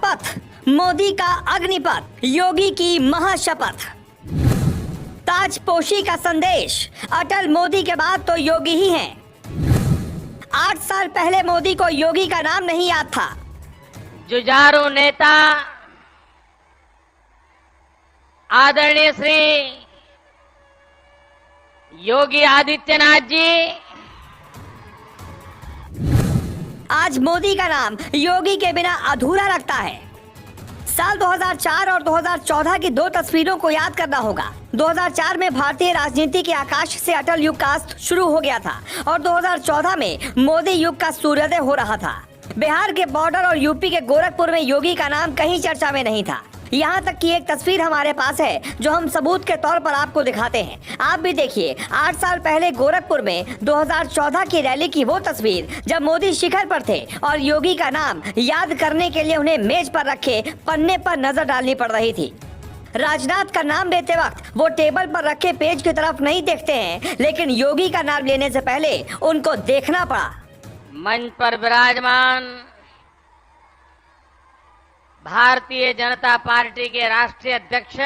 शपथ, मोदी का अग्निपथ, योगी की महाशपथ। ताजपोशी का संदेश, अटल मोदी के बाद तो योगी ही हैं। 8 साल पहले मोदी को योगी का नाम नहीं याद था। जुझारू नेता आदरणीय श्री योगी आदित्यनाथ जी, आज मोदी का नाम योगी के बिना अधूरा लगता है। साल 2004 और 2014 की 2 तस्वीरों को याद करना होगा। 2004 में भारतीय राजनीति के आकाश से अटल युग का अस्त शुरू हो गया था और 2014 में मोदी युग का सूर्योदय हो रहा था। बिहार के बॉर्डर और यूपी के गोरखपुर में योगी का नाम कहीं चर्चा में नहीं था। यहाँ तक कि एक तस्वीर हमारे पास है जो हम सबूत के तौर पर आपको दिखाते हैं। आप भी देखिए, 8 साल पहले गोरखपुर में 2014 की रैली की वो तस्वीर जब मोदी शिखर पर थे और योगी का नाम याद करने के लिए उन्हें मेज पर रखे पन्ने पर नजर डालनी पड़ रही थी। राजनाथ का नाम लेते वक्त वो टेबल पर रखे पेज की तरफ नहीं देखते हैं, लेकिन योगी का नाम लेने से पहले उनको देखना पड़ा। मंच पर विराजमान भारतीय जनता पार्टी के राष्ट्रीय अध्यक्ष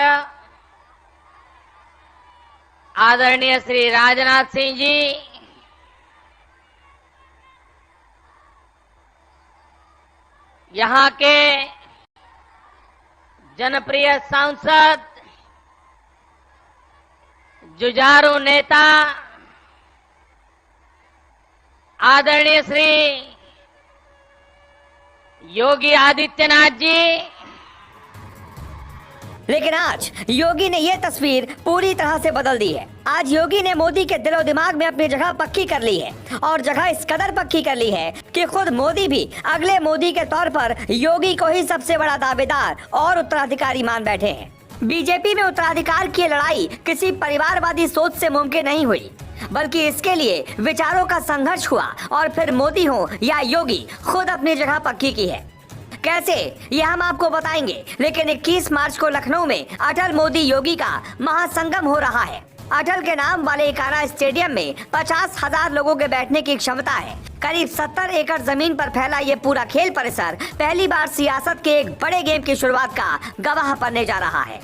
आदरणीय श्री राजनाथ सिंह जी, यहाँ के जनप्रिय सांसद, जुझारू नेता आदरणीय श्री योगी आदित्यनाथ जी। लेकिन आज योगी ने ये तस्वीर पूरी तरह से बदल दी है। आज योगी ने मोदी के दिलो दिमाग में अपनी जगह पक्की कर ली है और जगह इस कदर पक्की कर ली है कि खुद मोदी भी अगले मोदी के तौर पर योगी को ही सबसे बड़ा दावेदार और उत्तराधिकारी मान बैठे हैं। बीजेपी में उत्तराधिकार की लड़ाई किसी परिवारवादी सोच से मुमकिन नहीं हुई, बल्कि इसके लिए विचारों का संघर्ष हुआ और फिर मोदी हो या योगी खुद अपनी जगह पक्की की है। कैसे, ये हम आपको बताएंगे। लेकिन 21 मार्च को लखनऊ में अटल मोदी योगी का महासंगम हो रहा है। अटल के नाम वाले इकाना स्टेडियम में 50,000 लोगों के बैठने की क्षमता है। करीब 70 एकड़ जमीन पर फैला ये पूरा खेल परिसर पहली बार सियासत के एक बड़े गेम की शुरुआत का गवाह बनने जा रहा है।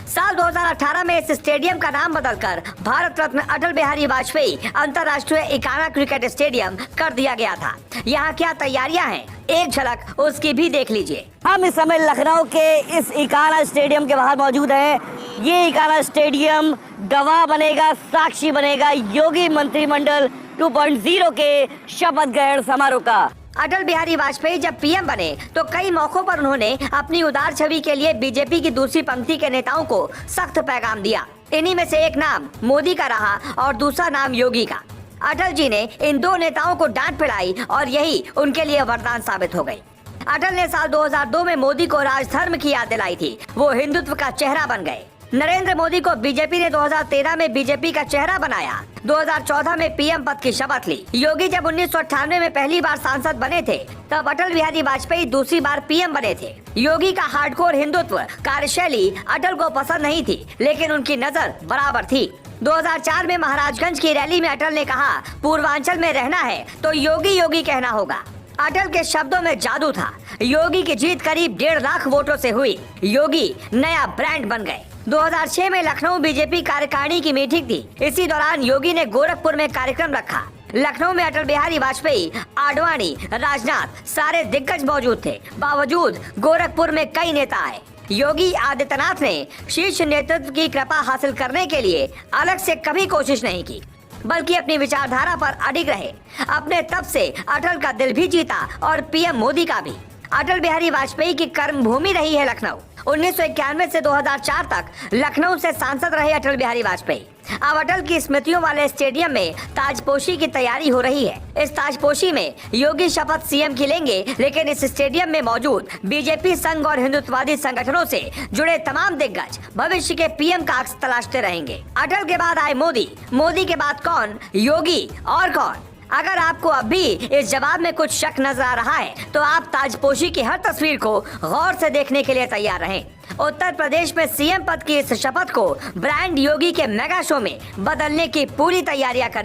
साल 2018 में इस स्टेडियम का नाम बदलकर भारत रत्न अटल बिहारी वाजपेयी अंतर्राष्ट्रीय इकाना क्रिकेट स्टेडियम कर दिया गया था। यहाँ क्या तैयारियां हैं, एक झलक उसकी भी देख लीजिए। हम इस समय लखनऊ के इस इकाना स्टेडियम के बाहर मौजूद हैं। ये इकाना स्टेडियम गवाह बनेगा, साक्षी बनेगा योगी मंत्रिमंडल 2.0 के शपथ ग्रहण समारोह का। अटल बिहारी वाजपेयी जब पीएम बने तो कई मौकों पर उन्होंने अपनी उदार छवि के लिए बीजेपी की दूसरी पंक्ति के नेताओं को सख्त पैगाम दिया। इन्हीं में से एक नाम मोदी का रहा और दूसरा नाम योगी का। अटल जी ने इन 2 नेताओं को डांट पिटाई और यही उनके लिए वरदान साबित हो गई। अटल ने साल 2002 में मोदी को राजधर्म की याद दिलाई थी। वो हिंदुत्व का चेहरा बन गए। नरेंद्र मोदी को बीजेपी ने 2013 में बीजेपी का चेहरा बनाया। 2014 में पीएम पद की शपथ ली। योगी जब 1998 में पहली बार सांसद बने थे, तब अटल बिहारी वाजपेयी दूसरी बार पीएम बने थे। योगी का हार्डकोर हिंदुत्व कार्यशैली अटल को पसंद नहीं थी, लेकिन उनकी नजर बराबर थी। 2004 में महाराजगंज की रैली में अटल ने कहा, पूर्वांचल में रहना है तो योगी योगी कहना होगा। अटल के शब्दों में जादू था। योगी की जीत करीब 1.5 लाख वोटों से हुई। योगी नया ब्रांड बन गए। 2006 में लखनऊ बीजेपी कार्यकारिणी की मीटिंग थी। इसी दौरान योगी ने गोरखपुर में कार्यक्रम रखा। लखनऊ में अटल बिहारी वाजपेयी, आडवाणी, राजनाथ सारे दिग्गज मौजूद थे। बावजूद गोरखपुर में कई नेता आए। योगी आदित्यनाथ ने शीर्ष नेतृत्व की कृपा हासिल करने के लिए अलग से कभी कोशिश नहीं की, बल्कि अपनी विचारधारा पर अडिग रहे। अपने तब से अटल का दिल भी जीता और पीएम मोदी का भी। अटल बिहारी वाजपेयी की कर्म भूमि रही है लखनऊ। 1991 से 2004 तक लखनऊ से सांसद रहे अटल बिहारी वाजपेयी। अब अटल की स्मृतियों वाले स्टेडियम में ताजपोशी की तैयारी हो रही है। इस ताजपोशी में योगी शपथ सीएम की लेंगे, लेकिन इस स्टेडियम में मौजूद बीजेपी संघ और हिंदुत्ववादी संगठनों से जुड़े तमाम दिग्गज भविष्य के पीएम का अक्स तलाशते रहेंगे। अटल के बाद आए मोदी, मोदी के बाद कौन, योगी और कौन? अगर आपको अब भी इस जवाब में कुछ शक नजर आ रहा है, तो आप ताजपोशी की हर तस्वीर को गौर से देखने के लिए तैयार रहें। उत्तर प्रदेश में सीएम पद की इस शपथ को ब्रांड योगी के मेगा शो में बदलने की पूरी तैयारियां कर ली।